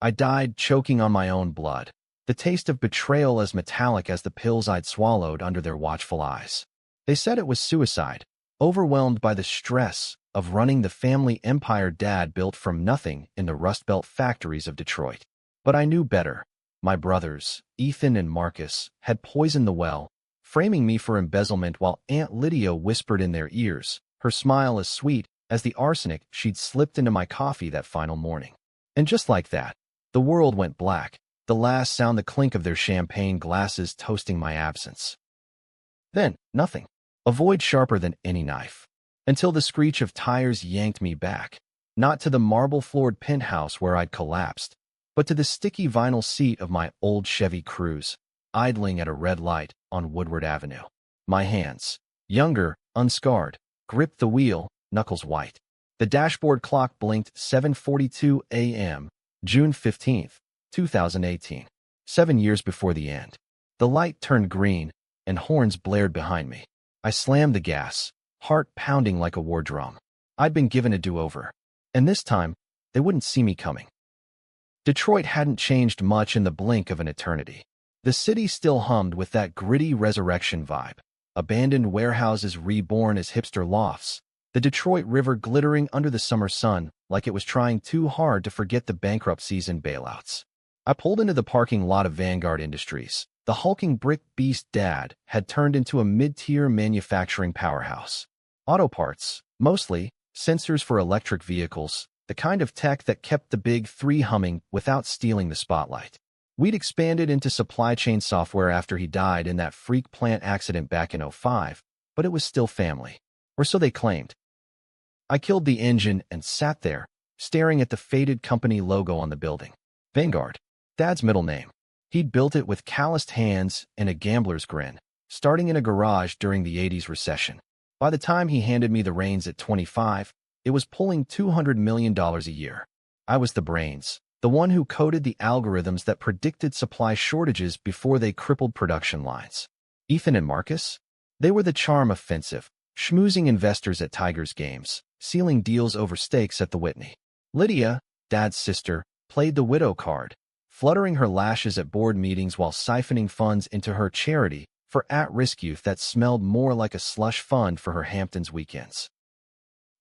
I died choking on my own blood, the taste of betrayal as metallic as the pills I'd swallowed under their watchful eyes. They said it was suicide, overwhelmed by the stress of running the family empire Dad built from nothing in the Rust Belt factories of Detroit. But I knew better. My brothers, Ethan and Marcus, had poisoned the well, framing me for embezzlement while Aunt Lydia whispered in their ears, her smile as sweet as the arsenic she'd slipped into my coffee that final morning. And just like that, the world went black, the last sound the clink of their champagne glasses toasting my absence. Then, nothing. A void sharper than any knife. Until the screech of tires yanked me back, not to the marble-floored penthouse where I'd collapsed, but to the sticky vinyl seat of my old Chevy Cruze, idling at a red light on Woodward Avenue. My hands, younger, unscarred, gripped the wheel, knuckles white. The dashboard clock blinked 7:42 a.m., June 15th, 2018, 7 years before the end. The light turned green, and horns blared behind me. I slammed the gas, heart pounding like a war drum. I'd been given a do-over, and this time, they wouldn't see me coming. Detroit hadn't changed much in the blink of an eternity. The city still hummed with that gritty resurrection vibe. Abandoned warehouses reborn as hipster lofts, the Detroit River glittering under the summer sun like it was trying too hard to forget the bankruptcies and bailouts. I pulled into the parking lot of Vanguard Industries. The hulking brick beast Dad had turned into a mid-tier manufacturing powerhouse. Auto parts, mostly, sensors for electric vehicles, the kind of tech that kept the big three humming without stealing the spotlight. We'd expanded into supply chain software after he died in that freak plant accident back in '05, but it was still family. Or so they claimed. I killed the engine and sat there, staring at the faded company logo on the building. Vanguard, Dad's middle name. He'd built it with calloused hands and a gambler's grin, starting in a garage during the '80s recession. By the time he handed me the reins at 25, it was pulling $200 million a year. I was the brains, the one who coded the algorithms that predicted supply shortages before they crippled production lines. Ethan and Marcus? They were the charm offensive, schmoozing investors at Tigers games, sealing deals over steaks at the Whitney. Lydia, Dad's sister, played the widow card, fluttering her lashes at board meetings while siphoning funds into her charity for at-risk youth that smelled more like a slush fund for her Hamptons weekends.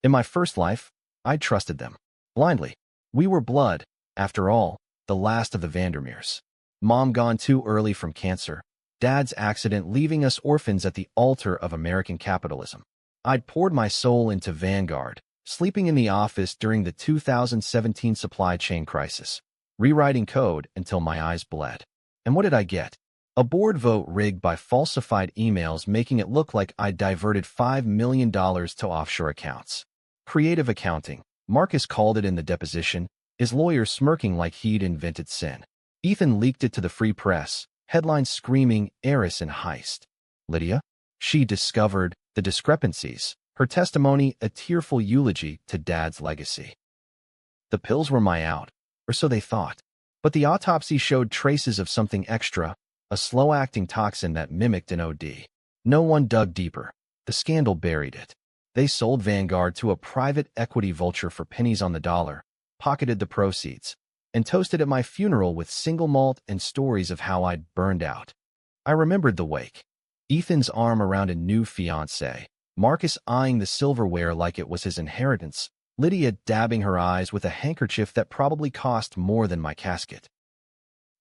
In my first life, I trusted them. Blindly. We were blood, after all, the last of the Vandermeers. Mom gone too early from cancer, Dad's accident leaving us orphans at the altar of American capitalism. I'd poured my soul into Vanguard, sleeping in the office during the 2017 supply chain crisis, rewriting code until my eyes bled. And what did I get? A board vote rigged by falsified emails making it look like I diverted $5 million to offshore accounts. Creative accounting, Marcus called it in the deposition, his lawyer smirking like he'd invented sin. Ethan leaked it to the Free Press, headlines screaming heiress in heist. Lydia? She discovered the discrepancies, her testimony a tearful eulogy to Dad's legacy. The pills were my out, or so they thought. But the autopsy showed traces of something extra, a slow-acting toxin that mimicked an OD. No one dug deeper. The scandal buried it. They sold Vanguard to a private equity vulture for pennies on the dollar, pocketed the proceeds, and toasted at my funeral with single malt and stories of how I'd burned out. I remembered the wake. Ethan's arm around a new fiancée, Marcus eyeing the silverware like it was his inheritance, Lydia dabbing her eyes with a handkerchief that probably cost more than my casket.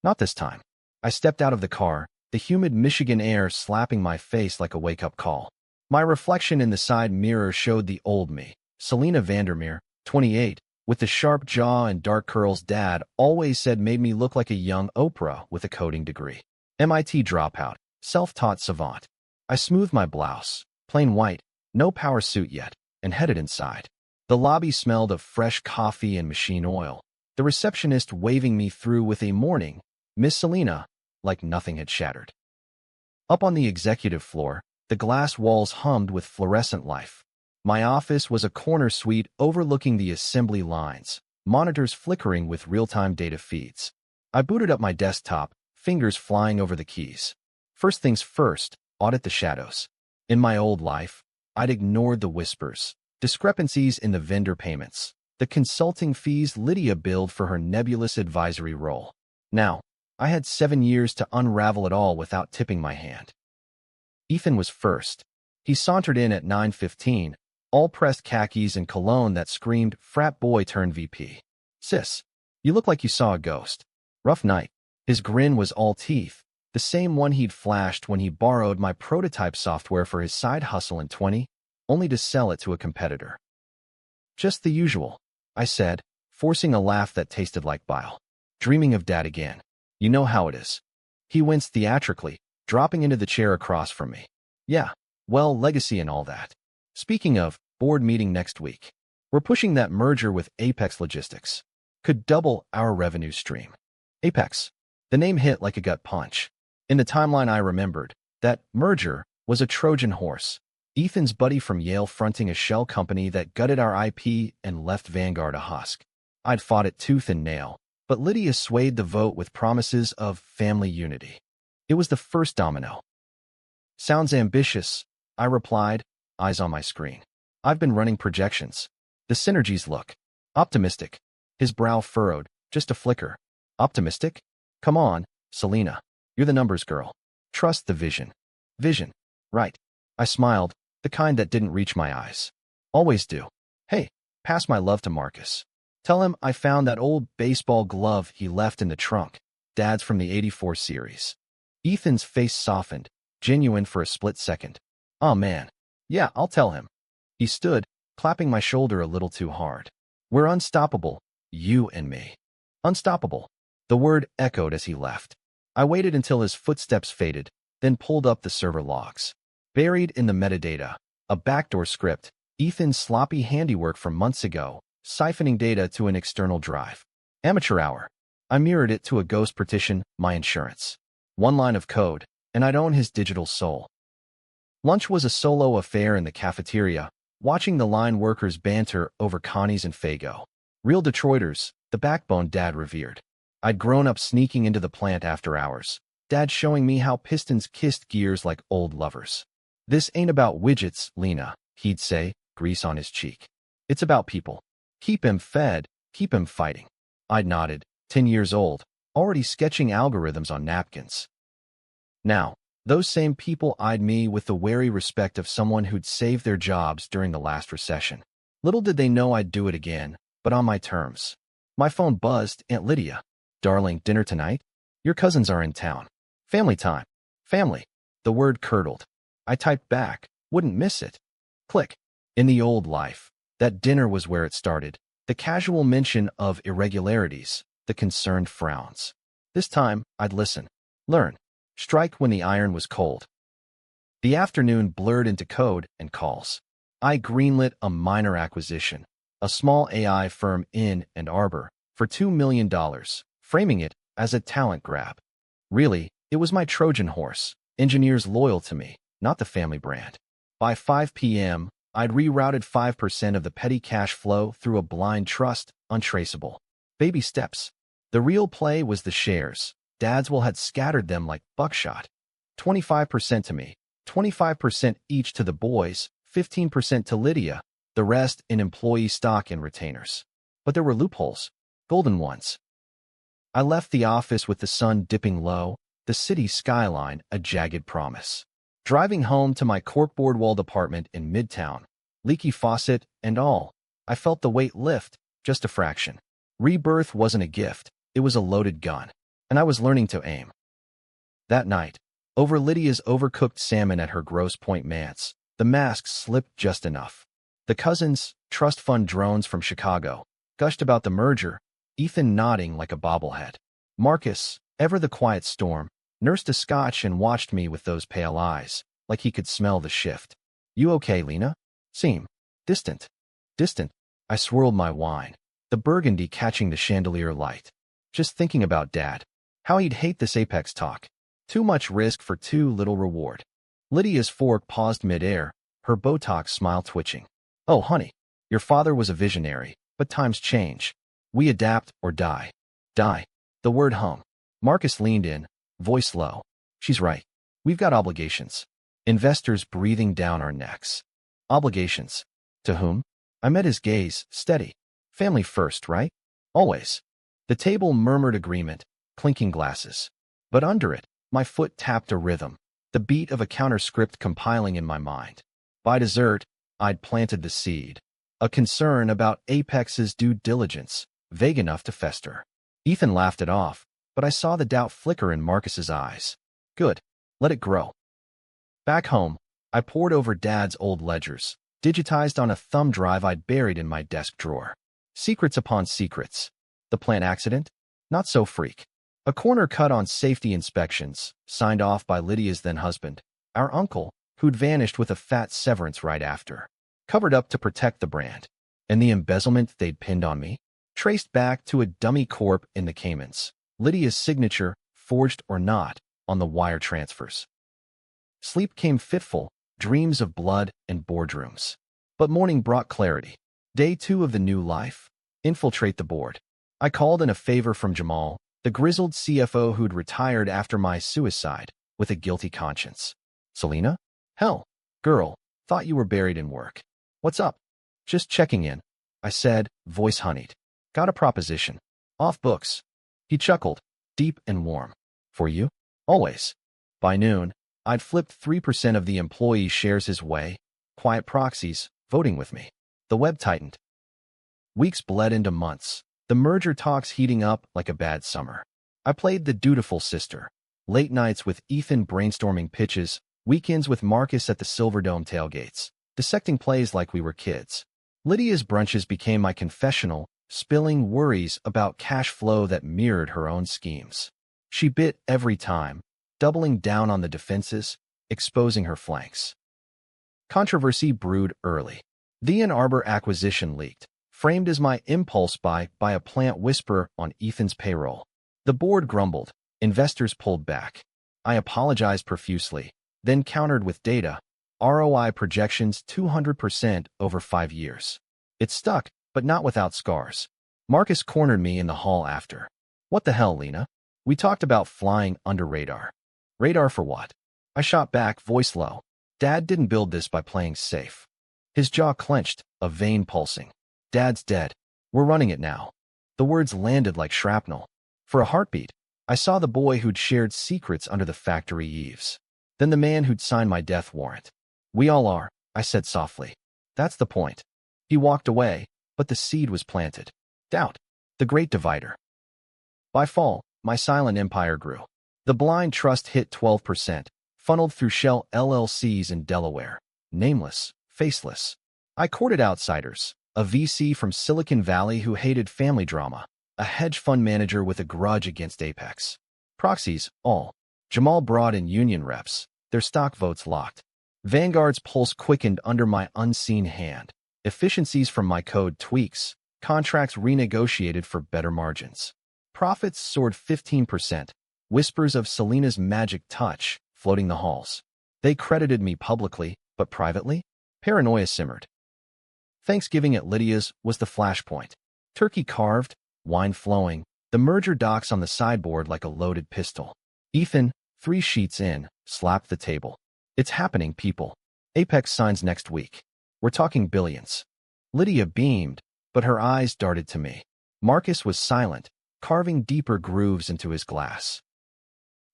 Not this time. I stepped out of the car, the humid Michigan air slapping my face like a wake-up call. My reflection in the side mirror showed the old me, Selena Vandermeer, 28, with the sharp jaw and dark curls Dad always said made me look like a young Oprah with a coding degree. MIT dropout, self-taught savant. I smoothed my blouse, plain white, no power suit yet, and headed inside. The lobby smelled of fresh coffee and machine oil, the receptionist waving me through with a morning, Miss Selena, like nothing had shattered. Up on the executive floor, the glass walls hummed with fluorescent life. My office was a corner suite overlooking the assembly lines, monitors flickering with real-time data feeds. I booted up my desktop, fingers flying over the keys. First things first, audit the shadows. In my old life, I'd ignored the whispers, discrepancies in the vendor payments, The consulting fees Lydia billed for her nebulous advisory role. Now, I had 7 years to unravel it all without tipping my hand. Ethan was first. He sauntered in at 9:15, all pressed khakis and cologne that screamed frat boy turned VP. Sis, you look like you saw a ghost. Rough night. His grin was all teeth, the same one he'd flashed when he borrowed my prototype software for his side hustle in 20, only to sell it to a competitor. Just the usual, I said, forcing a laugh that tasted like bile. Dreaming of Dad again. You know how it is. He winced theatrically, dropping into the chair across from me. Yeah, well, legacy and all that. Speaking of, board meeting next week. We're pushing that merger with Apex Logistics. Could double our revenue stream. Apex. The name hit like a gut punch. In the timeline I remembered, that merger was a Trojan horse. Ethan's buddy from Yale fronting a shell company that gutted our IP and left Vanguard a husk. I'd fought it tooth and nail, but Lydia swayed the vote with promises of family unity. It was the first domino. Sounds ambitious, I replied, eyes on my screen. I've been running projections. The synergies look optimistic. His brow furrowed, just a flicker. Optimistic? Come on, Selena. You're the numbers girl. Trust the vision. Vision. Right. I smiled, the kind that didn't reach my eyes. Always do. Hey, pass my love to Marcus. Tell him I found that old baseball glove he left in the trunk. Dad's from the '84 series. Ethan's face softened, genuine for a split second. Aw man. Yeah, I'll tell him. He stood, clapping my shoulder a little too hard. We're unstoppable, you and me. Unstoppable. The word echoed as he left. I waited until his footsteps faded, then pulled up the server logs. Buried in the metadata, a backdoor script, Ethan's sloppy handiwork from months ago, siphoning data to an external drive. Amateur hour. I mirrored it to a ghost partition, my insurance. One line of code, and I'd own his digital soul. Lunch was a solo affair in the cafeteria, watching the line workers banter over Connie's and Fago. Real Detroiters, the backbone Dad revered. I'd grown up sneaking into the plant after hours, Dad showing me how pistons kissed gears like old lovers. This ain't about widgets, Lena, he'd say, grease on his cheek. It's about people. Keep him fed, keep him fighting. I'd nodded, 10 years old, already sketching algorithms on napkins. Now, those same people eyed me with the wary respect of someone who'd saved their jobs during the last recession. Little did they know I'd do it again, but on my terms. My phone buzzed, Aunt Lydia. Darling, dinner tonight? Your cousins are in town. Family time. Family. The word curdled. I typed back, wouldn't miss it. Click. In the old life, that dinner was where it started. The casual mention of irregularities, the concerned frowns. This time, I'd listen. Learn. Strike when the iron was cold. The afternoon blurred into code and calls. I greenlit a minor acquisition, a small AI firm in Ann Arbor, for $2 million, framing it as a talent grab. Really, it was my Trojan horse, engineers loyal to me, not the family brand. By 5 p.m., I'd rerouted 5% of the petty cash flow through a blind trust, untraceable. Baby steps. The real play was the shares. Dadswell had scattered them like buckshot. 25% to me, 25% each to the boys, 15% to Lydia, the rest in employee stock and retainers. But there were loopholes, golden ones. I left the office with the sun dipping low, the city skyline a jagged promise. Driving home to my corkboard-walled apartment in Midtown, leaky faucet and all, I felt the weight lift, just a fraction. Rebirth wasn't a gift, it was a loaded gun. And I was learning to aim. That night, over Lydia's overcooked salmon at her Grosse Pointe manse, the mask slipped just enough. The cousins, trust fund drones from Chicago, gushed about the merger, Ethan nodding like a bobblehead. Marcus, ever the quiet storm, nursed a scotch and watched me with those pale eyes, like he could smell the shift. You okay, Lena? Seem distant. Distant. I swirled my wine, the burgundy catching the chandelier light. Just thinking about Dad. How he'd hate this Apex talk. Too much risk for too little reward. Lydia's fork paused midair, her Botox smile twitching. Oh, honey, your father was a visionary, but times change. We adapt or die. Die. The word hung. Marcus leaned in, voice low. She's right. We've got obligations. Investors breathing down our necks. Obligations. To whom? I met his gaze, steady. Family first, right? Always. The table murmured agreement, clinking glasses. But under it, my foot tapped a rhythm, the beat of a counter-script compiling in my mind. By dessert, I'd planted the seed. A concern about Apex's due diligence, vague enough to fester. Ethan laughed it off, but I saw the doubt flicker in Marcus's eyes. Good. Let it grow. Back home, I pored over Dad's old ledgers, digitized on a thumb drive I'd buried in my desk drawer. Secrets upon secrets. The plant accident? Not so freak. A corner cut on safety inspections, signed off by Lydia's then-husband, our uncle, who'd vanished with a fat severance right after. Covered up to protect the brand. And the embezzlement they'd pinned on me? Traced back to a dummy corp in the Caymans. Lydia's signature, forged or not, on the wire transfers. Sleep came fitful, dreams of blood and boardrooms. But morning brought clarity. Day 2 of the new life. Infiltrate the board. I called in a favor from Jamal, the grizzled CFO who'd retired after my suicide, with a guilty conscience. Selena? Hell, girl, thought you were buried in work. What's up? Just checking in, I said, voice honeyed. Got a proposition. Off books. He chuckled, deep and warm. For you? Always. By noon, I'd flipped 3% of the employee shares his way, quiet proxies, voting with me. The web tightened. Weeks bled into months, the merger talks heating up like a bad summer. I played the dutiful sister. Late nights with Ethan brainstorming pitches, weekends with Marcus at the Silverdome tailgates, dissecting plays like we were kids. Lydia's brunches became my confessional, spilling worries about cash flow that mirrored her own schemes. She bit every time, doubling down on the defenses, exposing her flanks. Controversy brewed early. The Ann Arbor acquisition leaked, framed as my impulse buy by a plant whisperer on Ethan's payroll. The board grumbled, investors pulled back. I apologized profusely, then countered with data, ROI projections 200% over 5 years. It stuck, but not without scars. Marcus cornered me in the hall after. What the hell, Lena? We talked about flying under radar. Radar for what? I shot back, voice low. Dad didn't build this by playing safe. His jaw clenched, a vein pulsing. Dad's dead. We're running it now. The words landed like shrapnel. For a heartbeat, I saw the boy who'd shared secrets under the factory eaves. Then the man who'd signed my death warrant. We all are, I said softly. That's the point. He walked away, but the seed was planted. Doubt. The great divider. By fall, my silent empire grew. The blind trust hit 12%, funneled through shell LLCs in Delaware. Nameless, faceless. I courted outsiders, a VC from Silicon Valley who hated family drama, a hedge fund manager with a grudge against Apex. Proxies, all. Jamal brought in union reps, their stock votes locked. Vanguard's pulse quickened under my unseen hand. Efficiencies from my code tweaks, contracts renegotiated for better margins. Profits soared 15%, whispers of Selena's magic touch floating the halls. They credited me publicly, but privately? Paranoia simmered. Thanksgiving at Lydia's was the flashpoint. Turkey carved, wine flowing, the merger docs on the sideboard like a loaded pistol. Ethan, 3 sheets in, slapped the table. It's happening, people. Apex signs next week. We're talking billions. Lydia beamed, but her eyes darted to me. Marcus was silent, carving deeper grooves into his glass.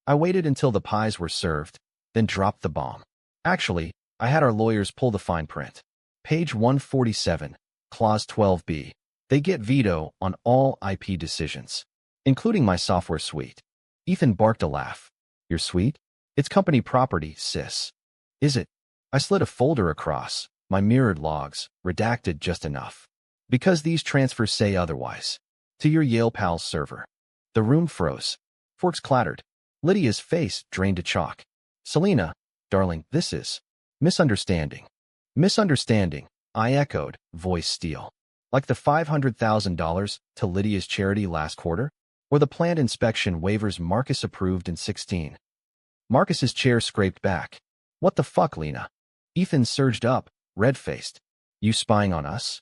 I waited until the pies were served, then dropped the bomb. Actually, I had our lawyers pull the fine print. Page 147, Clause 12b. They get veto on all IP decisions, including my software suite. Ethan barked a laugh. Your suite? It's company property, sis. Is it? I slid a folder across, my mirrored logs, redacted just enough. Because these transfers say otherwise. To your Yale Pals server. The room froze. Forks clattered. Lydia's face drained to chalk. Selena, darling, this is misunderstanding. Misunderstanding, I echoed, voice steel. Like the $500,000 to Lydia's charity last quarter? Or the plant inspection waivers Marcus approved in 16? Marcus's chair scraped back. What the fuck, Lena? Ethan surged up, red-faced. You spying on us?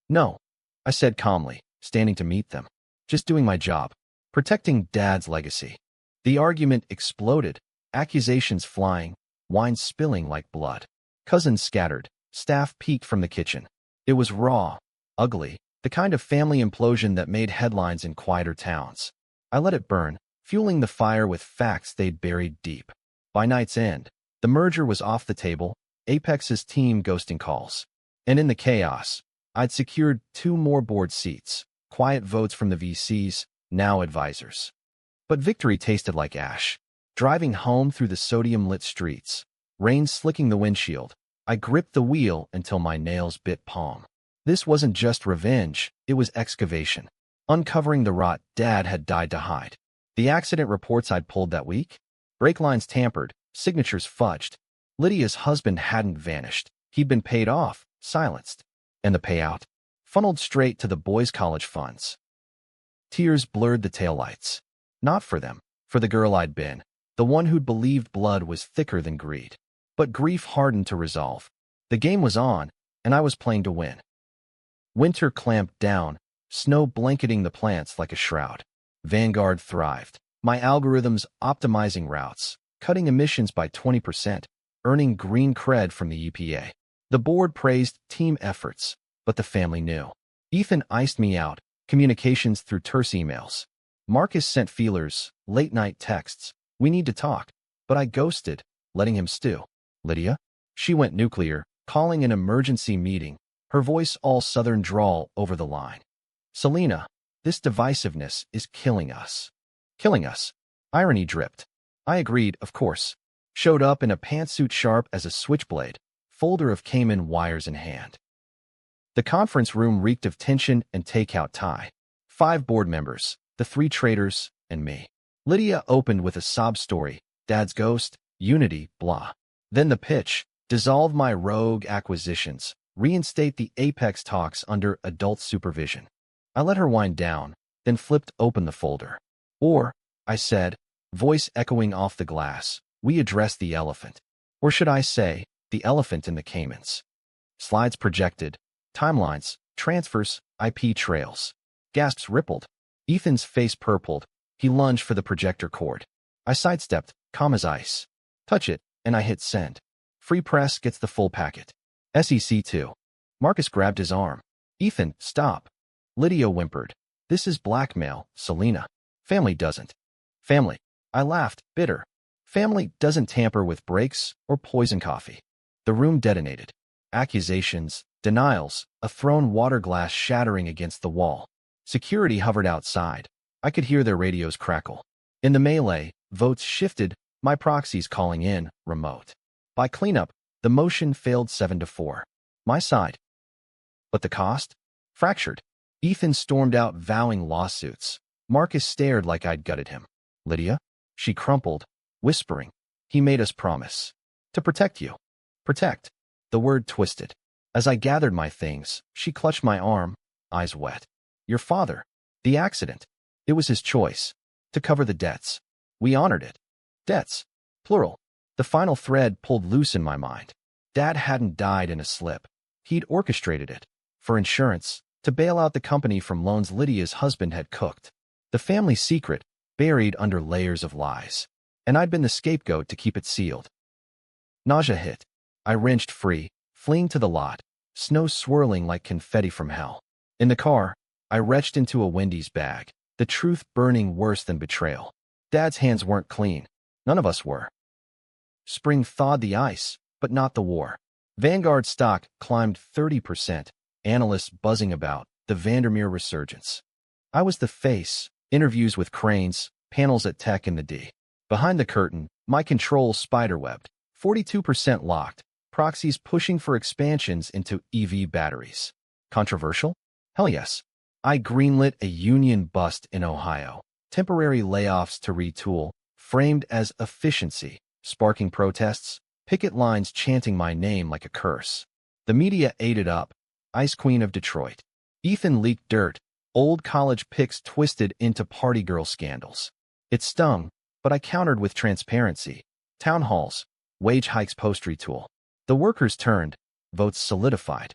No, I said calmly, standing to meet them. Just doing my job. Protecting Dad's legacy. The argument exploded, accusations flying, wine spilling like blood. Cousins scattered, staff peeked from the kitchen. It was raw, ugly, The kind of family implosion that made headlines in quieter towns. I let it burn, fueling the fire with facts they'd buried deep. By night's end, the merger was off the table, Apex's team ghosting calls. And in the chaos, I'd secured 2 more board seats, quiet votes from the VCs, now advisors. But victory tasted like ash. Driving home through the sodium-lit streets, rain slicking the windshield, I gripped the wheel until my nails bit palm. This wasn't just revenge, it was excavation. Uncovering the rot Dad had died to hide. The accident reports I'd pulled that week? Brake lines tampered, signatures fudged. Lydia's husband hadn't vanished. He'd been paid off, silenced. And the payout? Funneled straight to the boys' college funds. Tears blurred the taillights. Not for them, for the girl I'd been. The one who'd believed blood was thicker than greed. But grief hardened to resolve. The game was on, and I was playing to win. Winter clamped down, snow blanketing the plants like a shroud. Vanguard thrived. My algorithms optimizing routes, cutting emissions by 20%, earning green cred from the EPA. The board praised team efforts, but the family knew. Ethan iced me out, communications through terse emails. Marcus sent feelers, late-night texts. We need to talk. But I ghosted, letting him stew. Lydia? She went nuclear, calling an emergency meeting, her voice all southern drawl over the line. Selena, this divisiveness is killing us. Killing us. Irony dripped. I agreed, of course. Showed up in a pantsuit sharp as a switchblade, folder of Cayman wires in hand. The conference room reeked of tension and takeout tie. 5 board members, the 3 traders, and me. Lydia opened with a sob story, Dad's ghost, unity, blah. Then the pitch, dissolve my rogue acquisitions, reinstate the Apex talks under adult supervision. I let her wind down, then flipped open the folder. Or, I said, voice echoing off the glass, we address the elephant. Or should I say, the elephant in the Caymans. Slides projected, timelines, transfers, IP trails. Gasps rippled. Ethan's face purpled. He lunged for the projector cord. I sidestepped, calm as ice. Touch it, and I hit send. Free press gets the full packet. SEC 2. Marcus grabbed his arm. Ethan, stop. Lydia whimpered. This is blackmail, Selena. Family doesn't. Family. I laughed, bitter. Family doesn't tamper with breaks or poison coffee. The room detonated. Accusations, denials, a thrown water glass shattering against the wall. Security hovered outside. I could hear their radios crackle. In the melee, votes shifted, my proxies calling in, remote. By cleanup, the motion failed 7-4. My side. But the cost? Fractured. Ethan stormed out vowing lawsuits. Marcus stared like I'd gutted him. Lydia? She crumpled, whispering. He made us promise. To protect you. Protect. The word twisted. As I gathered my things, she clutched my arm, eyes wet. Your father. The accident. It was his choice. To cover the debts. We honored it. Debts. Plural. The final thread pulled loose in my mind. Dad hadn't died in a slip. He'd orchestrated it. For insurance, to bail out the company from loans Lydia's husband had cooked. The family secret, buried under layers of lies. And I'd been the scapegoat to keep it sealed. Nausea hit. I wrenched free, fleeing to the lot, snow swirling like confetti from hell. In the car, I retched into a Wendy's bag, the truth burning worse than betrayal. Dad's hands weren't clean. None of us were. Spring thawed the ice, but not the war. Vanguard stock climbed 30%, analysts buzzing about the Vandermeer resurgence. I was the face, interviews with cranes, panels at Tech in the D. Behind the curtain, my control spiderwebbed, 42% locked, proxies pushing for expansions into EV batteries. Controversial? Hell yes. I greenlit a union bust in Ohio. Temporary layoffs to retool, framed as efficiency, sparking protests, picket lines chanting my name like a curse. The media ate it up. Ice Queen of Detroit. Ethan leaked dirt, old college pics twisted into party girl scandals. It stung, but I countered with transparency. Town halls, wage hikes post-retool. The workers turned, votes solidified.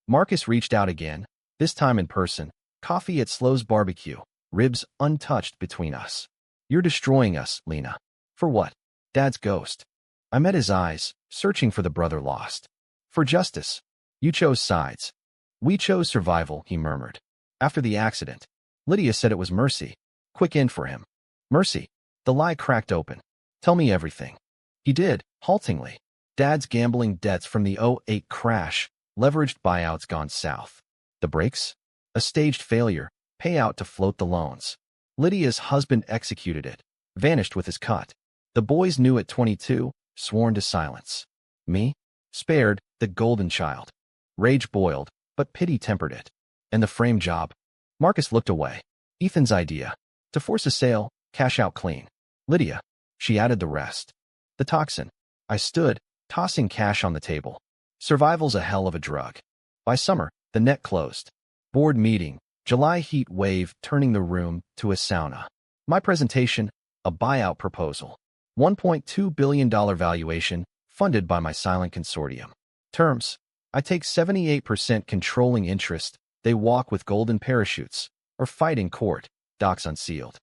Marcus reached out again, this time in person. Coffee at Slow's barbecue, ribs untouched between us. You're destroying us, Lena. For what? Dad's ghost. I met his eyes, searching for the brother lost. For justice. You chose sides. We chose survival, he murmured. After the accident, Lydia said it was Mercy. Quick in for him. Mercy. The lie cracked open. Tell me everything. He did, haltingly. Dad's gambling debts from the '08 crash, leveraged buyouts gone south. The breaks? A staged failure, payout to float the loans. Lydia's husband executed it, vanished with his cut. The boys knew at 22, sworn to silence. Me? Spared, the golden child. Rage boiled, but pity tempered it. And the frame job? Marcus looked away. Ethan's idea. To force a sale, cash out clean. Lydia. She added the rest. The toxin. I stood, tossing cash on the table. Survival's a hell of a drug. By summer, the net closed. Board meeting, July heat wave turning the room to a sauna. My presentation, a buyout proposal. $1.2 billion valuation, funded by my silent consortium. Terms. I take 78% controlling interest, they walk with golden parachutes, or fight in court, docs unsealed.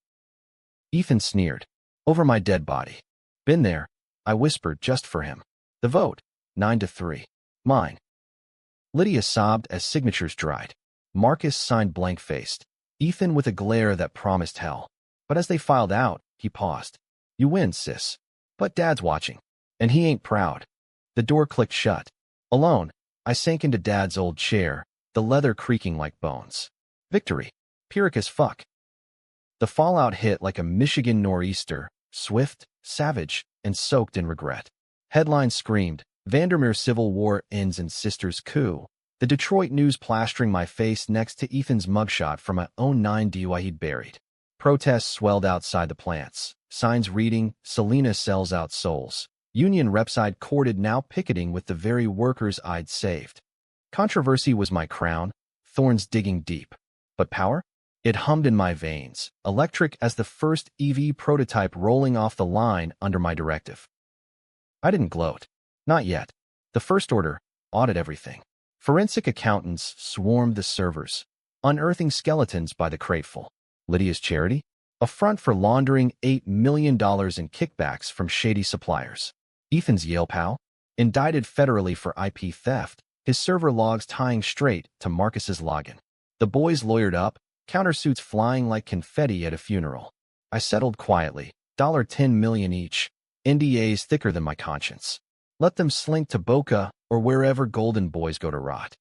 Ethan sneered. Over my dead body. Been there, I whispered just for him. The vote, 9-3. Mine. Lydia sobbed as signatures dried. Marcus signed blank-faced. Ethan with a glare that promised hell. But as they filed out, he paused. You win, sis. But Dad's watching. And he ain't proud. The door clicked shut. Alone, I sank into Dad's old chair, the leather creaking like bones. Victory. Pyrrhic as fuck. The fallout hit like a Michigan nor'easter, swift, savage, and soaked in regret. Headlines screamed, Vandermeer Civil War ends in Sisters coup. The Detroit News plastering my face next to Ethan's mugshot from a '09 DUI he'd buried. Protests swelled outside the plants. Signs reading, Selena sells out souls. Union reps I'd courted now picketing with the very workers I'd saved. Controversy was my crown, thorns digging deep. But power? It hummed in my veins, electric as the first EV prototype rolling off the line under my directive. I didn't gloat. Not yet. The first order, audit everything. Forensic accountants swarmed the servers, unearthing skeletons by the crateful. Lydia's charity? A front for laundering $8 million in kickbacks from shady suppliers. Ethan's Yale pal? Indicted federally for IP theft, his server logs tying straight to Marcus's login. The boys lawyered up, countersuits flying like confetti at a funeral. I settled quietly, $10 million each, NDAs thicker than my conscience. Let them slink to Boca or wherever golden boys go to rot.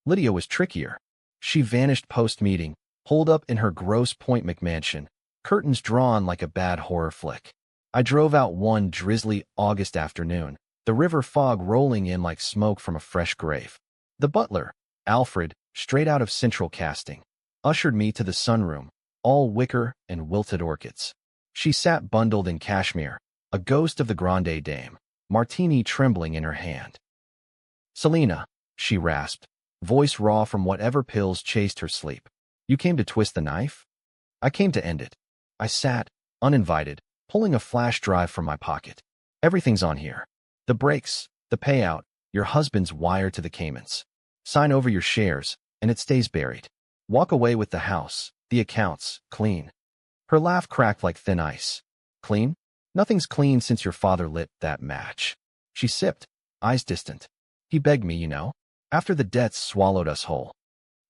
Lydia was trickier. She vanished post-meeting, holed up in her Grosse Pointe McMansion, curtains drawn like a bad horror flick. I drove out one drizzly August afternoon, the river fog rolling in like smoke from a fresh grave. The butler, Alfred, straight out of Central Casting, ushered me to the sunroom, all wicker and wilted orchids. She sat bundled in cashmere, a ghost of the Grande Dame, martini trembling in her hand. Selena, she rasped, voice raw from whatever pills chased her sleep. You came to twist the knife? I came to end it. I sat, uninvited, pulling a flash drive from my pocket. Everything's on here. The breaks, the payout, your husband's wire to the Caymans. Sign over your shares, and it stays buried. Walk away with the house, the accounts, clean. Her laugh cracked like thin ice. Clean? Nothing's clean since your father lit that match. She sipped, eyes distant. He begged me, you know, after the debts swallowed us whole.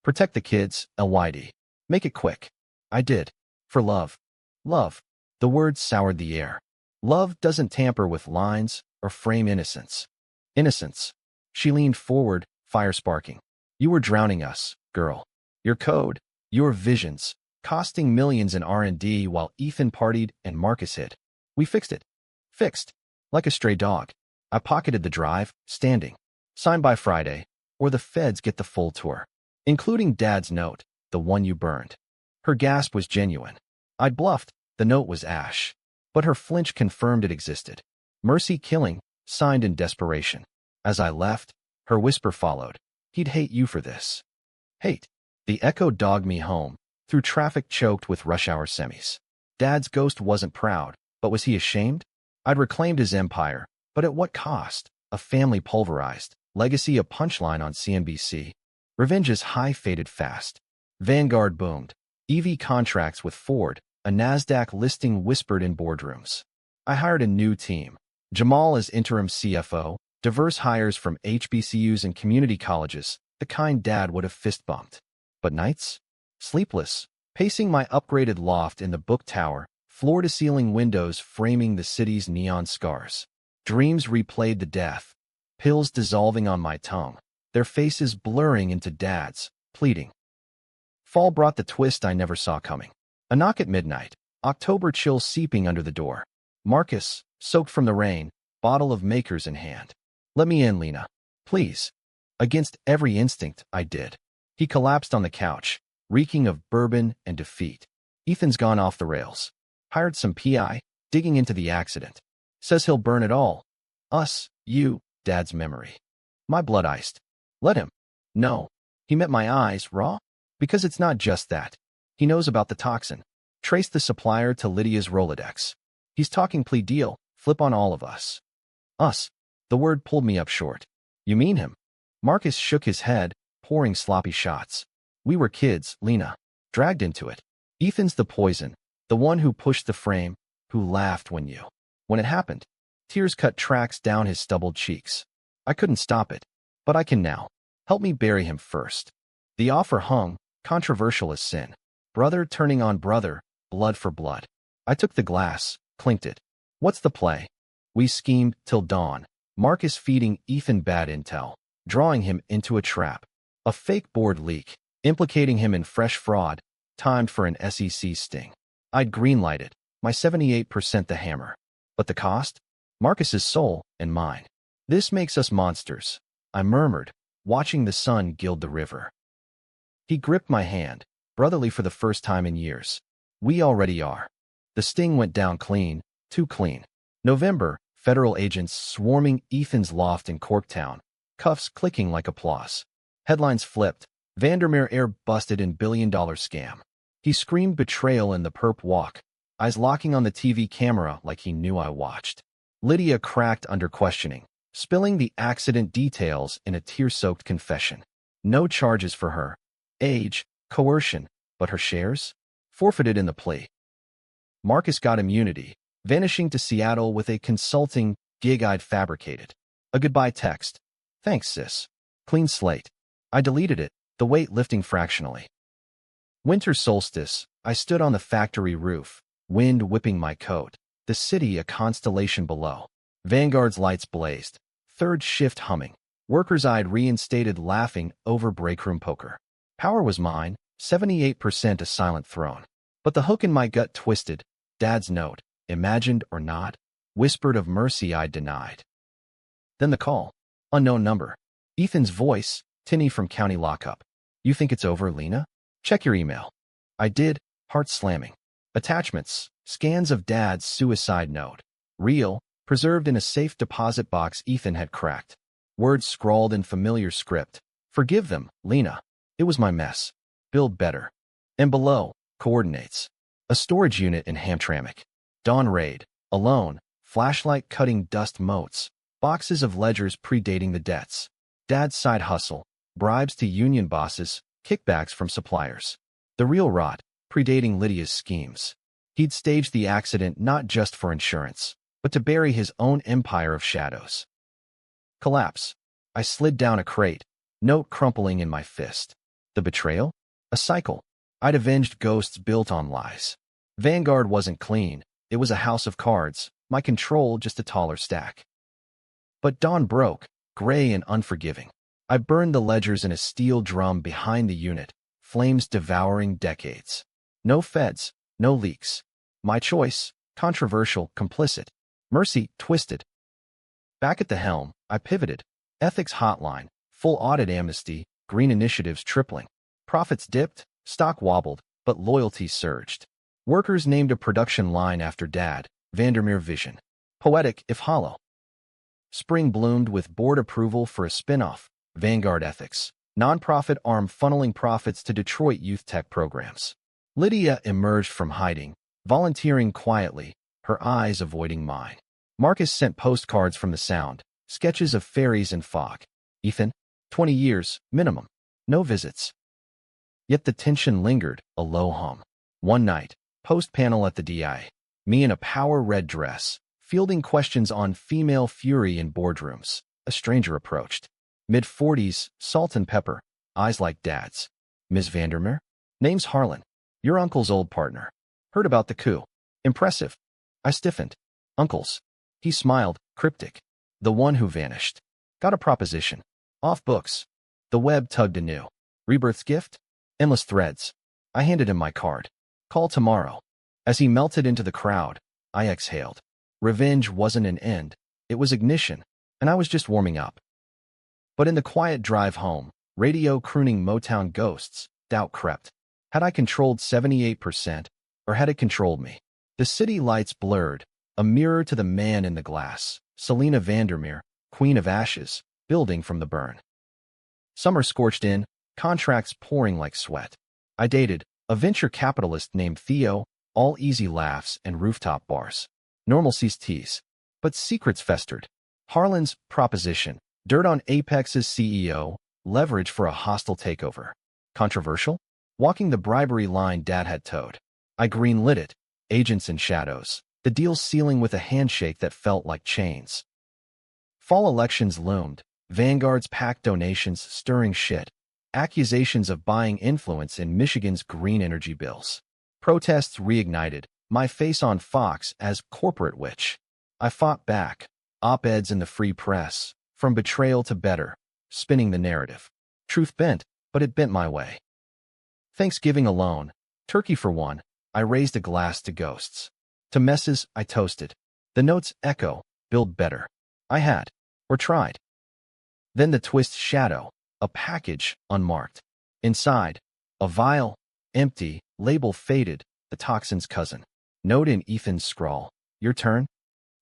Protect the kids, LYD. Make it quick. I did. For love. Love. The words soured the air. Love doesn't tamper with lines or frame innocence. Innocence. She leaned forward, fire sparking. You were drowning us, girl. Your code, your visions, costing millions in R&D while Ethan partied and Marcus hid. We fixed it. Fixed. Like a stray dog. I pocketed the drive, standing. Sign by Friday, or the feds get the full tour. Including Dad's note, the one you burned. Her gasp was genuine. I'd bluffed, the note was ash. But her flinch confirmed it existed. Mercy killing, signed in desperation. As I left, her whisper followed. He'd hate you for this. Hate. The echo dogged me home, through traffic choked with rush hour semis. Dad's ghost wasn't proud, but was he ashamed? I'd reclaimed his empire, but at what cost? A family pulverized, legacy a punchline on CNBC. Revenge's high faded fast. Vanguard boomed. EV contracts with Ford, a NASDAQ listing whispered in boardrooms. I hired a new team. Jamal as interim CFO, diverse hires from HBCUs and community colleges, the kind Dad would have fist-bumped. But nights? Sleepless, pacing my upgraded loft in the book tower, floor-to-ceiling windows framing the city's neon scars. Dreams replayed the death, pills dissolving on my tongue, their faces blurring into Dad's, pleading. Fall brought the twist I never saw coming. A knock at midnight, October chill seeping under the door. Marcus, soaked from the rain, bottle of Makers in hand. Let me in, Lena. Please. Against every instinct, I did. He collapsed on the couch, reeking of bourbon and defeat. Ethan's gone off the rails. Hired some PI, digging into the accident. Says he'll burn it all. Us, you, Dad's memory. My blood iced. Let him. No. He met my eyes, raw? Because it's not just that. He knows about the toxin. Traced the supplier to Lydia's Rolodex. He's talking plea deal, flip on all of us. Us. The word pulled me up short. You mean him? Marcus shook his head, pouring sloppy shots. We were kids, Lena. Dragged into it. Ethan's the poison, the one who pushed the frame, who laughed when it happened. Tears cut tracks down his stubbled cheeks. I couldn't stop it, but I can now. Help me bury him first. The offer hung, controversial as sin. Brother turning on brother, blood for blood. I took the glass, clinked it. What's the play? We schemed till dawn, Marcus feeding Ethan bad intel, drawing him into a trap. A fake board leak, implicating him in fresh fraud, timed for an SEC sting. I'd greenlight it, my 78% the hammer. But the cost? Marcus's soul and mine. This makes us monsters, I murmured, watching the sun gild the river. He gripped my hand, brotherly for the first time in years. We already are. The sting went down clean, too clean. November, federal agents swarming Ethan's loft in Corktown, cuffs clicking like applause. Headlines flipped, Vandermeer Air busted in billion-dollar scam. He screamed betrayal in the perp walk, eyes locking on the TV camera like he knew I watched. Lydia cracked under questioning, spilling the accident details in a tear-soaked confession. No charges for her. Age, coercion, but her shares? Forfeited in the plea. Marcus got immunity, vanishing to Seattle with a consulting gig I'd fabricated. A goodbye text. Thanks, sis. Clean slate. I deleted it, the weight lifting fractionally. Winter solstice, I stood on the factory roof, wind whipping my coat, the city a constellation below. Vanguard's lights blazed, third shift humming, workers I'd reinstated laughing over breakroom poker. Power was mine, 78% a silent throne. But the hook in my gut twisted, Dad's note, imagined or not, whispered of mercy I'd denied. Then the call. Unknown number. Ethan's voice, tinny from county lockup. You think it's over, Lena? Check your email. I did, heart slamming. Attachments, scans of Dad's suicide note. Real, preserved in a safe deposit box Ethan had cracked. Words scrawled in familiar script. Forgive them, Lena. It was my mess. Build better. And below, coordinates. A storage unit in Hamtramck. Dawn raid. Alone. Flashlight cutting dust motes. Boxes of ledgers predating the debts. Dad's side hustle. Bribes to union bosses. Kickbacks from suppliers. The real rot, predating Lydia's schemes. He'd staged the accident not just for insurance, but to bury his own empire of shadows. Collapse. I slid down a crate, note crumpling in my fist. The betrayal? A cycle. I'd avenged ghosts built on lies. Vanguard wasn't clean. It was a house of cards, my control just a taller stack. But dawn broke, gray and unforgiving. I burned the ledgers in a steel drum behind the unit, flames devouring decades. No feds, no leaks. My choice, controversial, complicit. Mercy, twisted. Back at the helm, I pivoted. Ethics hotline, full audit amnesty, green initiatives tripling. Profits dipped, stock wobbled, but loyalty surged. Workers named a production line after Dad, Vandermeer Vision. Poetic, if hollow. Spring bloomed with board approval for a spin-off, Vanguard Ethics, nonprofit arm funneling profits to Detroit youth tech programs. Lydia emerged from hiding, volunteering quietly, her eyes avoiding mine. Marcus sent postcards from the Sound, sketches of ferries and fog. Ethan, 20 years, minimum. No visits. Yet the tension lingered, a low hum. One night, post-panel at the DI. Me in a power red dress, fielding questions on female fury in boardrooms. A stranger approached. Mid-40s, salt and pepper, eyes like Dad's. Miss Vandermeer? Name's Harlan. Your uncle's old partner. Heard about the coup. Impressive. I stiffened. Uncle's. He smiled, cryptic. The one who vanished. Got a proposition. Off books. The web tugged anew. Rebirth's gift? Endless threads. I handed him my card. Call tomorrow. As he melted into the crowd, I exhaled. Revenge wasn't an end. It was ignition, and I was just warming up. But in the quiet drive home, radio crooning Motown ghosts, doubt crept. Had I controlled 78%, or had it controlled me? The city lights blurred, a mirror to the man in the glass, Selena Vandermeer, Queen of Ashes, building from the burn. Summer scorched in, contracts pouring like sweat. I dated a venture capitalist named Theo, all easy laughs and rooftop bars. Normalcy's tease. But secrets festered. Harlan's proposition, dirt on Apex's CEO, leverage for a hostile takeover. Controversial? Walking the bribery line Dad had towed. I greenlit it. Agents in shadows. The deal sealing with a handshake that felt like chains. Fall elections loomed. Vanguard's PAC donations stirring shit. Accusations of buying influence in Michigan's green energy bills. Protests reignited. My face on Fox as corporate witch. I fought back. Op-eds in the free press. From betrayal to better. Spinning the narrative. Truth bent, but it bent my way. Thanksgiving alone. Turkey for one. I raised a glass to ghosts. To messes, I toasted. The notes echo. Build better. I had. Or tried. Then the twist shadow. A package, unmarked. Inside, a vial, empty, label faded, the toxin's cousin. Note in Ethan's scrawl. Your turn?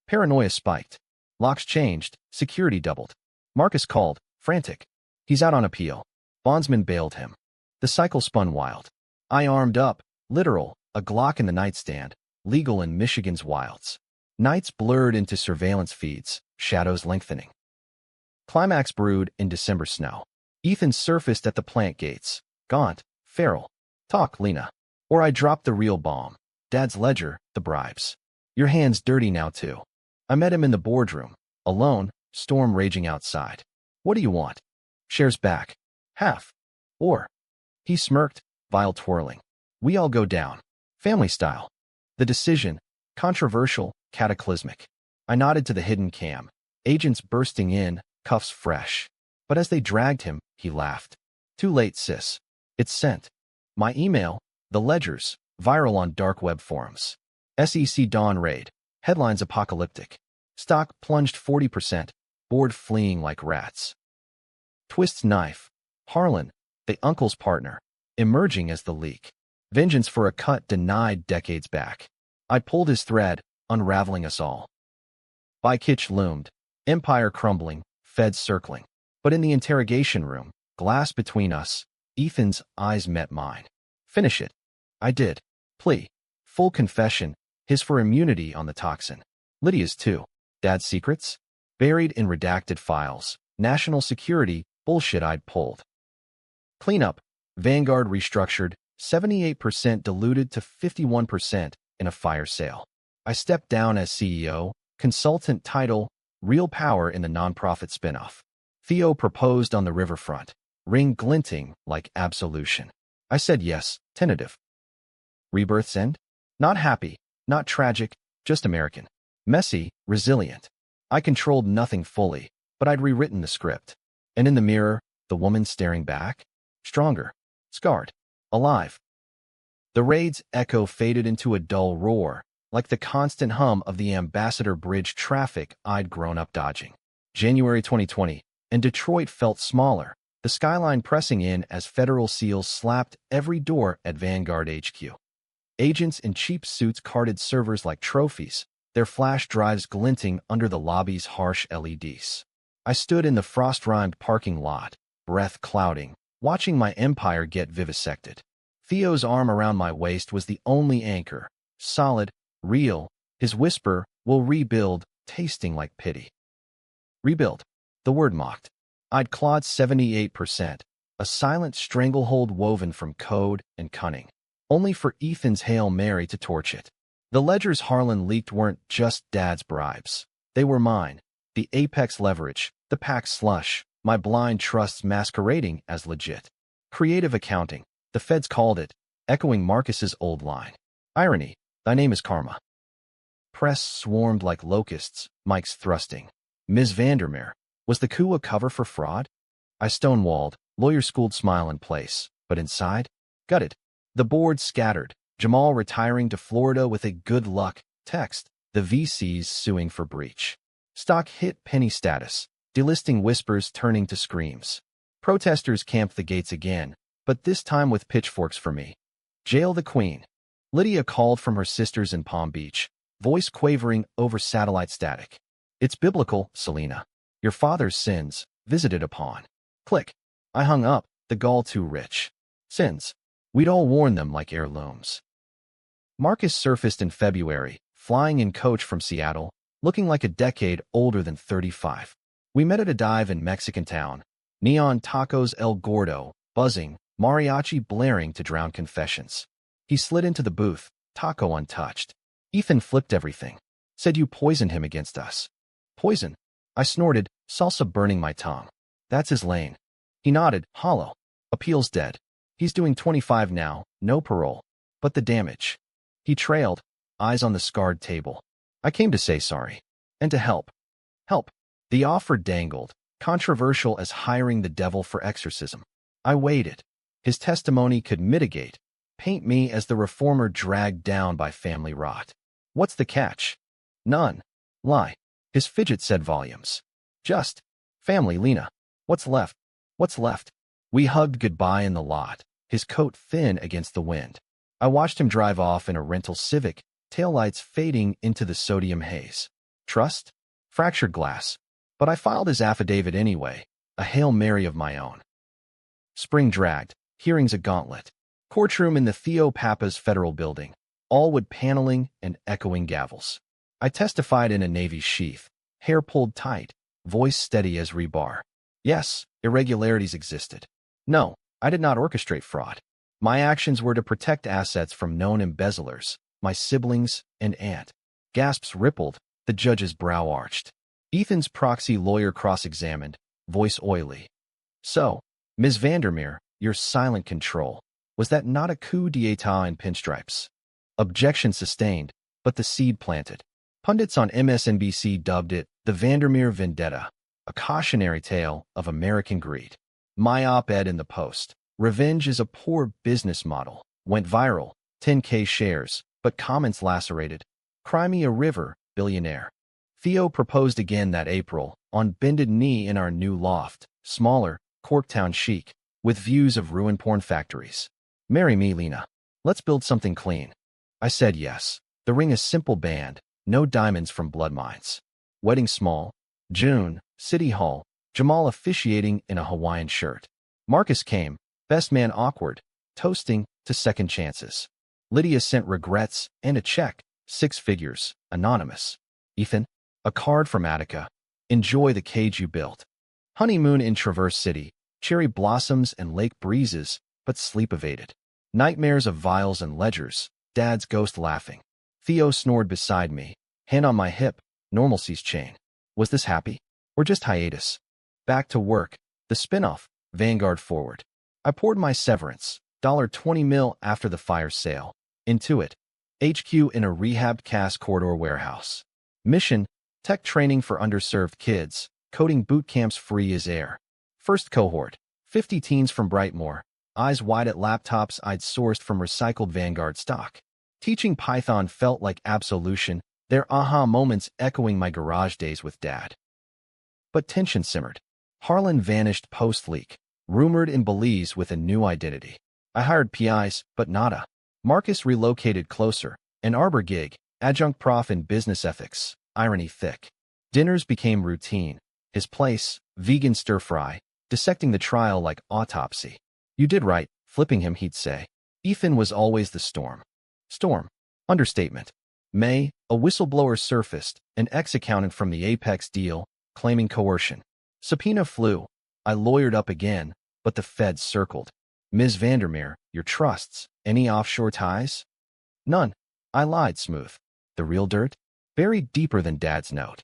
Paranoia spiked. Locks changed, security doubled. Marcus called, frantic. He's out on appeal. Bondsman bailed him. The cycle spun wild. I armed up, literal, a Glock in the nightstand, legal in Michigan's wilds. Nights blurred into surveillance feeds, shadows lengthening. Climax brewed in December snow. Ethan surfaced at the plant gates, gaunt, feral. Talk, Lena. Or I dropped the real bomb. Dad's ledger, the bribes. Your hand's dirty now, too. I met him in the boardroom, alone, storm raging outside. What do you want? Shares back. Half. Or. He smirked, vial twirling. We all go down. Family style. The decision, controversial, cataclysmic. I nodded to the hidden cam. Agents bursting in, cuffs fresh. But as they dragged him, he laughed. Too late, sis. It's sent. My email, the ledgers, viral on dark web forums. SEC Dawn raid. Headlines apocalyptic. Stock plunged 40%, board fleeing like rats. Twist's knife. Harlan, the uncle's partner, emerging as the leak. Vengeance for a cut denied decades back. I pulled his thread, unraveling us all. By Kitch loomed. Empire crumbling, feds circling. But in the interrogation room, glass between us, Ethan's eyes met mine. Finish it. I did. Plea. Full confession. His for immunity on the toxin. Lydia's too. Dad's secrets? Buried in redacted files. National security bullshit I'd pulled. Cleanup. Vanguard restructured. 78% diluted to 51% in a fire sale. I stepped down as CEO. Consultant title. Real power in the nonprofit spinoff. Theo proposed on the riverfront, ring glinting like absolution. I said yes, tentative. Rebirth's end? Not happy, not tragic, just American. Messy, resilient. I controlled nothing fully, but I'd rewritten the script. And in the mirror, the woman staring back? Stronger, scarred, alive. The raid's echo faded into a dull roar, like the constant hum of the Ambassador Bridge traffic I'd grown up dodging. January 2020. And Detroit felt smaller, the skyline pressing in as federal seals slapped every door at Vanguard HQ. Agents in cheap suits carted servers like trophies, their flash drives glinting under the lobby's harsh LEDs. I stood in the frost-rimed parking lot, breath clouding, watching my empire get vivisected. Theo's arm around my waist was the only anchor, solid, real, his whisper, "We'll rebuild," tasting like pity. Rebuild. The word mocked. I'd clawed 78%, a silent stranglehold woven from code and cunning, only for Ethan's Hail Mary to torch it. The ledgers Harlan leaked weren't just Dad's bribes. They were mine, the Apex leverage, the PAC slush, my blind trusts masquerading as legit. Creative accounting, the feds called it, echoing Marcus's old line. Irony, thy name is karma. Press swarmed like locusts, mics thrusting. Ms. Vandermeer, was the coup a cover for fraud? I stonewalled, lawyer-schooled smile in place, but inside, gutted. The board scattered, Jamal retiring to Florida with a good luck text, the VCs suing for breach. Stock hit penny status, delisting whispers turning to screams. Protesters camped the gates again, but this time with pitchforks for me. Jail the queen. Lydia called from her sisters in Palm Beach, voice quavering over satellite static. It's biblical, Selena. Your father's sins, visited upon. Click. I hung up, the gall too rich. Sins. We'd all worn them like heirlooms. Marcus surfaced in February, flying in coach from Seattle, looking like a decade older than 35. We met at a dive in Mexican town. Neon tacos El Gordo, buzzing, mariachi blaring to drown confessions. He slid into the booth, taco untouched. Ethan flipped everything. Said you poisoned him against us. Poison? I snorted, salsa burning my tongue. That's his lane. He nodded, hollow. Appeal's dead. He's doing 25 now, no parole. But the damage. He trailed, eyes on the scarred table. I came to say sorry. And to help. Help. The offer dangled, controversial as hiring the devil for exorcism. I waited. His testimony could mitigate, paint me as the reformer dragged down by family rot. What's the catch? None. Lie. His fidget said volumes. Just. Family, Lena. What's left? What's left? We hugged goodbye in the lot, his coat thin against the wind. I watched him drive off in a rental Civic, taillights fading into the sodium haze. Trust? Fractured glass. But I filed his affidavit anyway, a Hail Mary of my own. Spring dragged, hearings a gauntlet. Courtroom in the Theo Pappas Federal Building, all wood paneling and echoing gavels. I testified in a Navy sheath, hair pulled tight, voice steady as rebar. Yes, irregularities existed. No, I did not orchestrate fraud. My actions were to protect assets from known embezzlers, my siblings and aunt. Gasps rippled, the judge's brow arched. Ethan's proxy lawyer cross-examined, voice oily. So, Ms. Vandermeer, your silent control, was that not a coup d'etat in pinstripes? Objection sustained, but the seed planted. Pundits on MSNBC dubbed it the Vandermeer Vendetta, a cautionary tale of American greed. My op-ed in the Post, Revenge is a poor business model, went viral, 10K shares, but comments lacerated. Cry me a river, billionaire. Theo proposed again that April, on bended knee in our new loft, smaller, Corktown chic, with views of ruined porn factories. Marry me, Lena. Let's build something clean. I said yes. The ring a simple band, no diamonds from blood mines. Wedding small. June, City Hall, Jamal officiating in a Hawaiian shirt. Marcus came, best man awkward, toasting to second chances. Lydia sent regrets and a check, 6 figures, anonymous. Ethan, a card from Attica. Enjoy the cage you built. Honeymoon in Traverse City, cherry blossoms and lake breezes, but sleep evaded. Nightmares of vials and ledgers, dad's ghost laughing. Theo snored beside me, hand on my hip, normalcy's chain. Was this happy? Or just hiatus? Back to work, the spinoff, Vanguard Forward. I poured my severance, $20 mil after the fire sale, into it. HQ in a rehabbed Cass Corridor warehouse. Mission, tech training for underserved kids, coding boot camps free as air. First cohort, 50 teens from Brightmoor, eyes wide at laptops I'd sourced from recycled Vanguard stock. Teaching Python felt like absolution, their aha moments echoing my garage days with Dad. But tension simmered. Harlan vanished post-leak, rumored in Belize with a new identity. I hired PIs, but nada. Marcus relocated closer, an Arbor gig, adjunct prof in business ethics, irony thick. Dinners became routine. His place, vegan stir-fry, dissecting the trial like autopsy. You did right, flipping him, he'd say. Ethan was always the storm. Storm. Understatement. May, a whistleblower surfaced, an ex-accountant from the Apex deal, claiming coercion. Subpoena flew. I lawyered up again, but the feds circled. Ms. Vandermeer, your trusts, any offshore ties? None. I lied smooth. The real dirt? Buried deeper than Dad's note.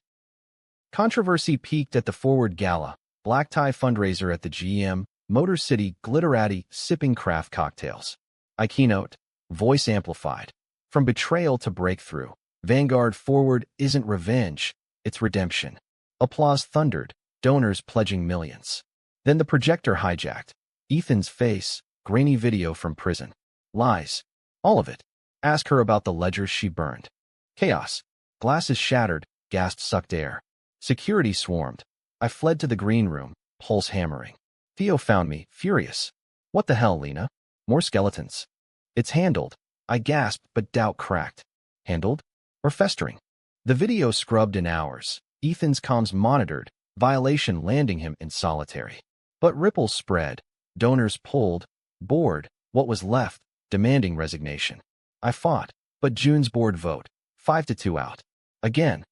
Controversy peaked at the Forward Gala, black tie fundraiser at the GM, Motor City Glitterati sipping craft cocktails. I keynote, voice amplified. From betrayal to breakthrough, Vanguard forward isn't revenge, it's redemption. Applause thundered, donors pledging millions. Then the projector hijacked. Ethan's face, grainy video from prison. Lies. All of it. Ask her about the ledgers she burned. Chaos. Glasses shattered, gasps sucked air. Security swarmed. I fled to the green room, pulse hammering. Theo found me, furious. What the hell, Lena? More skeletons. It's handled. I gasped, but doubt cracked. Handled? Or festering? The video scrubbed in hours. Ethan's comms monitored, violation landing him in solitary. But ripples spread. Donors pulled, bored, what was left, demanding resignation. I fought, but June's board vote, 5-2 out. Again.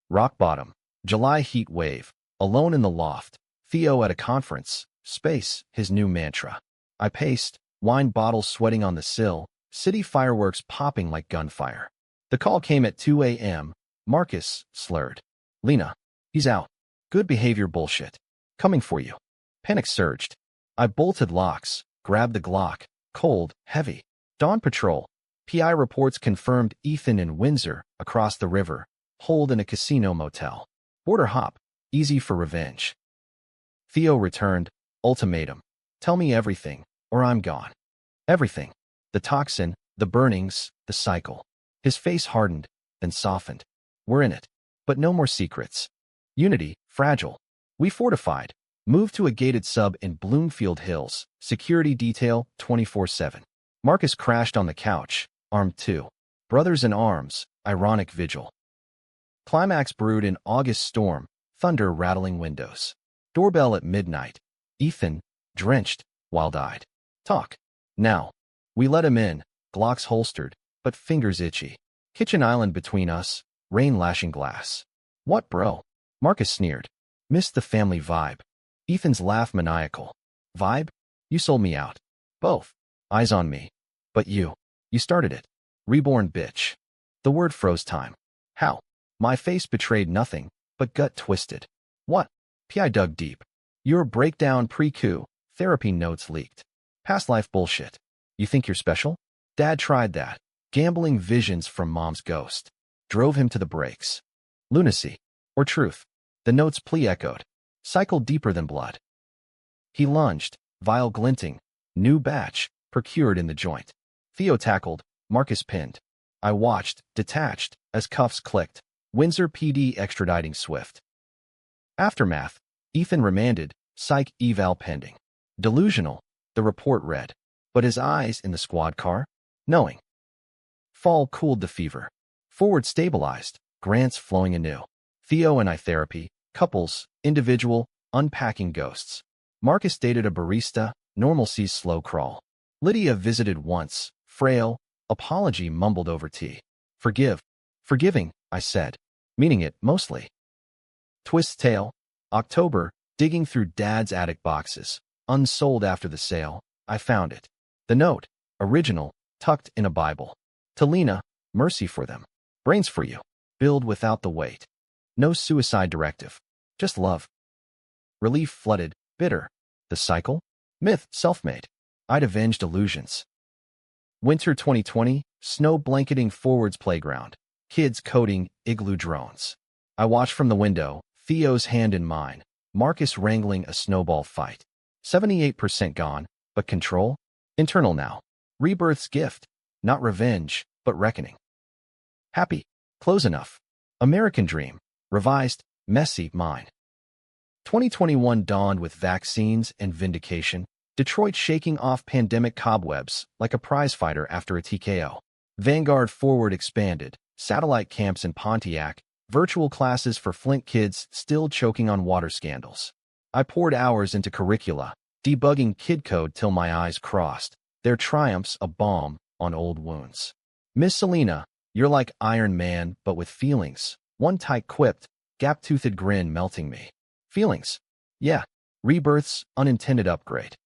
Rock bottom. July heat wave. Alone in the loft. Theo at a conference. Space, his new mantra. I paced, wine bottles sweating on the sill, city fireworks popping like gunfire. The call came at 2 a.m. Marcus slurred. Lena, he's out. Good behavior bullshit. Coming for you. Panic surged. I bolted locks, grabbed the Glock. Cold, heavy. Dawn patrol. PI reports confirmed Ethan in Windsor, across the river. Hold in a casino motel. Border hop. Easy for revenge. Theo returned. Ultimatum. Tell me everything, or I'm gone. Everything. The toxin, the burnings, the cycle. His face hardened, then softened. We're in it. But no more secrets. Unity, fragile. We fortified. Moved to a gated sub in Bloomfield Hills. Security detail, 24/7. Marcus crashed on the couch, armed too. Brothers in arms, ironic vigil. Climax brewed in August storm, thunder rattling windows. Doorbell at midnight. Ethan, drenched, wild-eyed. Talk. Now. We let him in, Glocks holstered, but fingers itchy. Kitchen island between us, rain lashing glass. What, bro? Marcus sneered. Missed the family vibe. Ethan's laugh maniacal. Vibe? You sold me out. Both. Eyes on me. But you started it. Reborn bitch. The word froze time. How? My face betrayed nothing, but gut twisted. What? PI dug deep. Your breakdown pre-coup, therapy notes leaked. Past life bullshit. You think you're special? Dad tried that. Gambling visions from mom's ghost. Drove him to the brakes. Lunacy. Or truth. The notes plea echoed. Cycled deeper than blood. He lunged, vial glinting. New batch, procured in the joint. Theo tackled, Marcus pinned. I watched, detached, as cuffs clicked. Windsor PD extraditing Swift. Aftermath. Ethan remanded, psych eval pending. Delusional, the report read. But his eyes in the squad car? Knowing. Fall cooled the fever. Forward stabilized, grants flowing anew. Theo and I therapy, couples, individual, unpacking ghosts. Marcus dated a barista, normalcy's slow crawl. Lydia visited once, frail, apology mumbled over tea. Forgive. Forgiving, I said, meaning it mostly. Twist tale. October, digging through Dad's attic boxes. Unsold after the sale, I found it. The note, original, tucked in a Bible. To Lena, mercy for them. Brains for you. Build without the weight. No suicide directive. Just love. Relief flooded, bitter. The cycle? Myth, self-made. I'd avenged illusions. Winter 2020, snow blanketing forwards playground. Kids coding igloo drones. I watched from the window, Theo's hand in mine. Marcus wrangling a snowball fight. 78% gone, but control? Internal now. Rebirth's gift. Not revenge, but reckoning. Happy. Close enough. American dream. Revised, messy, mine. 2021 dawned with vaccines and vindication. Detroit shaking off pandemic cobwebs like a prizefighter after a TKO. Vanguard forward expanded. Satellite camps in Pontiac. Virtual classes for Flint kids still choking on water scandals. I poured hours into curricula, debugging kid code till my eyes crossed. Their triumphs a balm on old wounds. Miss Selena, you're like Iron Man, but with feelings. One tight quipped, gap-toothed grin melting me. Feelings. Yeah. Rebirth's unintended upgrade.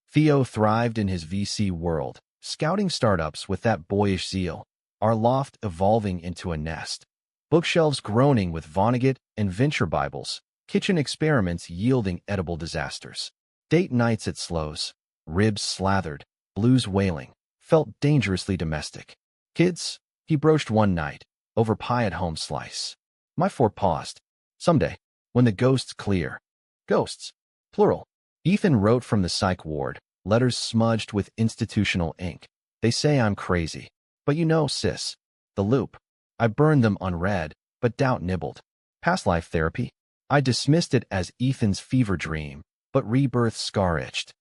Theo thrived in his VC world, scouting startups with that boyish zeal. Our loft evolving into a nest. Bookshelves groaning with Vonnegut and venture Bibles. Kitchen experiments yielding edible disasters. Date nights at Slows, ribs slathered, blues wailing, felt dangerously domestic. Kids, he broached one night, over pie at home slice. My fort paused. Someday, when the ghosts clear. Ghosts, plural. Ethan wrote from the psych ward, letters smudged with institutional ink. They say I'm crazy. But you know, sis. The loop. I burned them unread, but doubt nibbled. Past life therapy? I dismissed it as Ethan's fever dream, but rebirth scar-itched.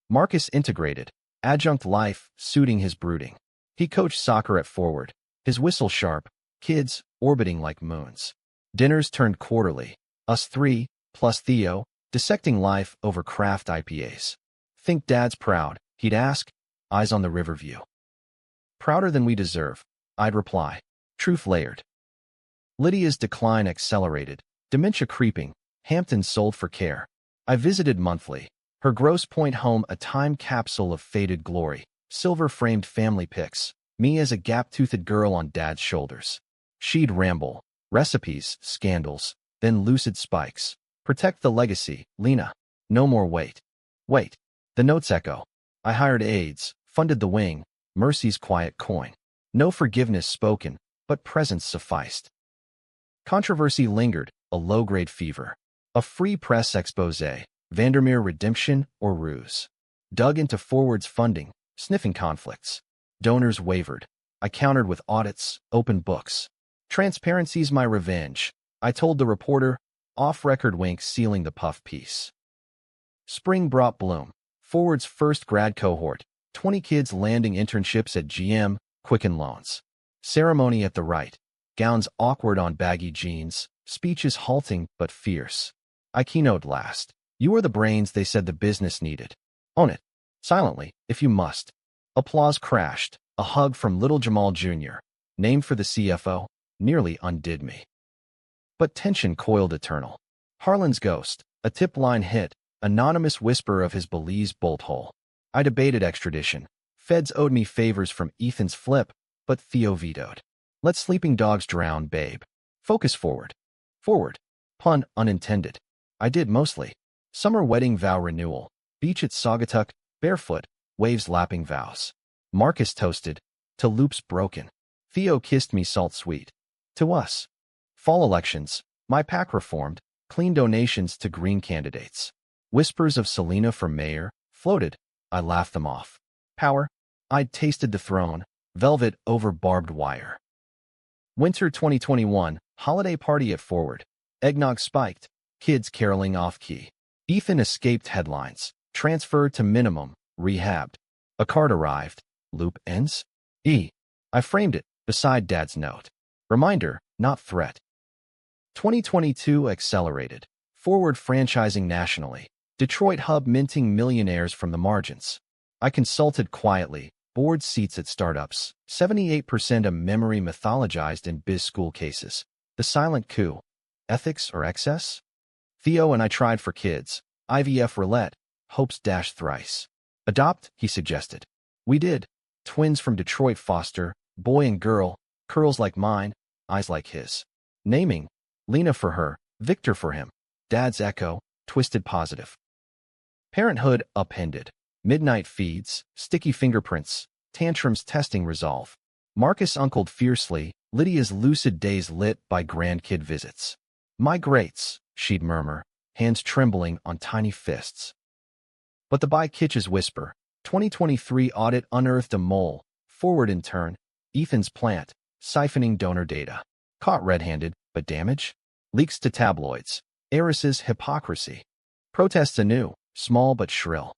Marcus integrated, adjunct life suiting his brooding. He coached soccer at forward, his whistle sharp, kids orbiting like moons. Dinners turned quarterly, us three, plus Theo, dissecting life over craft IPAs. Think Dad's proud, he'd ask, eyes on the river view. Prouder than we deserve, I'd reply, truth layered. Lydia's decline accelerated, dementia creeping, Hampton sold for care. I visited monthly, her Grosse Pointe home a time capsule of faded glory, silver-framed family pics, me as a gap-toothed girl on Dad's shoulders. She'd ramble, recipes, scandals, then lucid spikes. Protect the legacy, Lena. No more wait. Wait. The notes echo. I hired aides, funded the wing, Mercy's quiet coin. No forgiveness spoken, but presence sufficed. Controversy lingered, a low-grade fever. A free press expose, Vandermeer redemption or ruse. Dug into forwards funding, sniffing conflicts. Donors wavered. I countered with audits, open books. Transparency's my revenge, I told the reporter, off-record wink sealing the puff piece. Spring brought bloom. Forward's first grad cohort, 20 kids landing internships at GM, Quicken Loans. Ceremony at the right. Gowns awkward on baggy jeans, speeches halting but fierce. I keynote last. You are the brains they said the business needed. Own it. Silently, if you must. Applause crashed. A hug from little Jamal Jr., named for the CFO, nearly undid me. But tension coiled eternal. Harlan's ghost, a tip line hit, anonymous whisper of his Belize bolt hole. I debated extradition. Feds owed me favors from Ethan's flip, but Theo vetoed. Let sleeping dogs drown, babe. Focus forward. Forward. Pun unintended. I did mostly. Summer wedding vow renewal. Beach at Saugatuck, barefoot, waves lapping vows. Marcus toasted. To loops broken. Theo kissed me salt sweet. To us. Fall elections. My PAC reformed. Clean donations to green candidates. Whispers of Selena for mayor floated. I laughed them off. Power. I'd tasted the throne. Velvet over barbed wire. Winter 2021. Holiday party at Forward. Eggnog spiked. Kids caroling off-key. Ethan escaped headlines. Transferred to minimum. Rehabbed. A card arrived. Loop ends? I framed it, beside Dad's note. Reminder, not threat. 2022 accelerated. Forward franchising nationally. Detroit hub minting millionaires from the margins. I consulted quietly. Board seats at startups. 78% of memory mythologized in biz school cases. The silent coup. Ethics or excess? Theo and I tried for kids. IVF roulette. Hopes dashed thrice. Adopt, he suggested. We did. Twins from Detroit foster, boy and girl, curls like mine, eyes like his. Naming, Lena for her, Victor for him. Dad's echo, twisted positive. Parenthood upended. Midnight feeds, sticky fingerprints, tantrums testing resolve. Marcus uncled fiercely, Lydia's lucid days lit by grandkid visits. My greats, she'd murmur, hands trembling on tiny fists. But the by-kitches whisper, 2023 audit unearthed a mole, Forward in turn, Ethan's plant, siphoning donor data. Caught red-handed, but damage? Leaks to tabloids. Heiresses hypocrisy. Protests anew, small but shrill.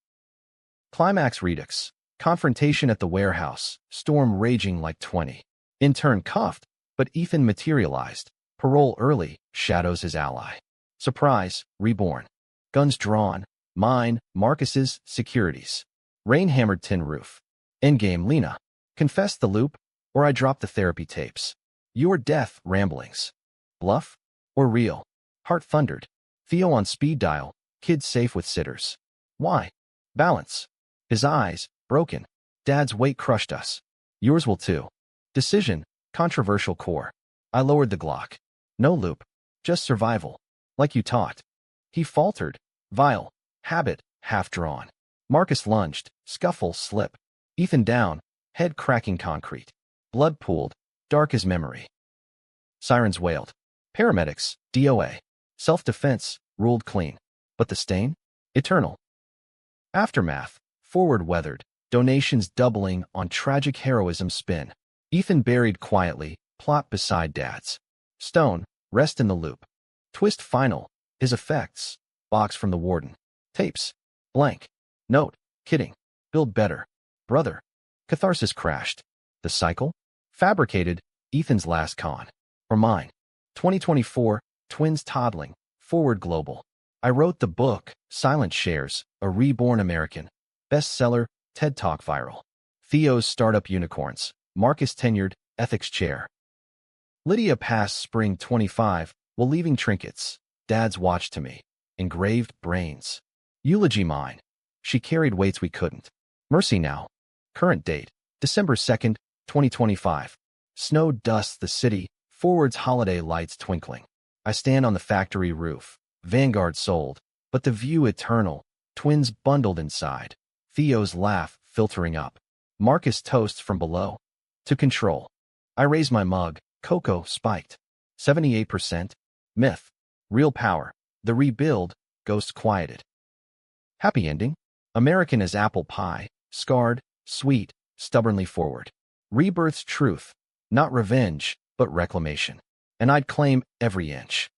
Climax redux. Confrontation at the warehouse, storm raging like 20. Intern cuffed, but Ethan materialized. Parole early, shadows his ally. Surprise, reborn. Guns drawn. Mine, Marcus's, securities. Rain-hammered tin roof. Endgame Lena. Confess the loop, or I drop the therapy tapes. Your death ramblings. Bluff? Or real? Heart thundered. Theo on speed dial, kids safe with sitters. Why? Balance. His eyes, broken. Dad's weight crushed us. Yours will too. Decision, controversial core. I lowered the Glock. No loop. Just survival. Like you taught. He faltered. Vile. Habit, half drawn. Marcus lunged, scuffle, slip. Ethan down, head cracking concrete. Blood pooled, dark as memory. Sirens wailed. Paramedics, DOA. Self-defense, ruled clean. But the stain? Eternal. Aftermath, forward weathered, donations doubling on tragic heroism spin. Ethan buried quietly, plot beside Dad's. Stone, rest in the loop. Twist final, his effects, box from the warden. Tapes, blank. Note, kidding. Build better. Brother. Catharsis crashed. The cycle? Fabricated, Ethan's last con. Or mine. 2024, twins toddling, forward global. I wrote the book, Silent Shares, A Reborn American. Bestseller, TED Talk viral. Theo's startup unicorns. Marcus tenured, ethics chair. Lydia passed spring 25 while leaving trinkets. Dad's watch to me. Engraved brains. Eulogy mine. She carried weights we couldn't. Mercy now. Current date, December 2nd, 2025. Snow dusts the city, forwards holiday lights twinkling. I stand on the factory roof. Vanguard sold, but the view eternal. Twins bundled inside. Theo's laugh filtering up. Marcus toasts from below. To control. I raise my mug. Cocoa spiked. 78%. Myth. Real power. The rebuild. Ghost quieted. Happy ending. American as apple pie. Scarred. Sweet. Stubbornly forward. Rebirth's truth. Not revenge, but reclamation. And I'd claim every inch.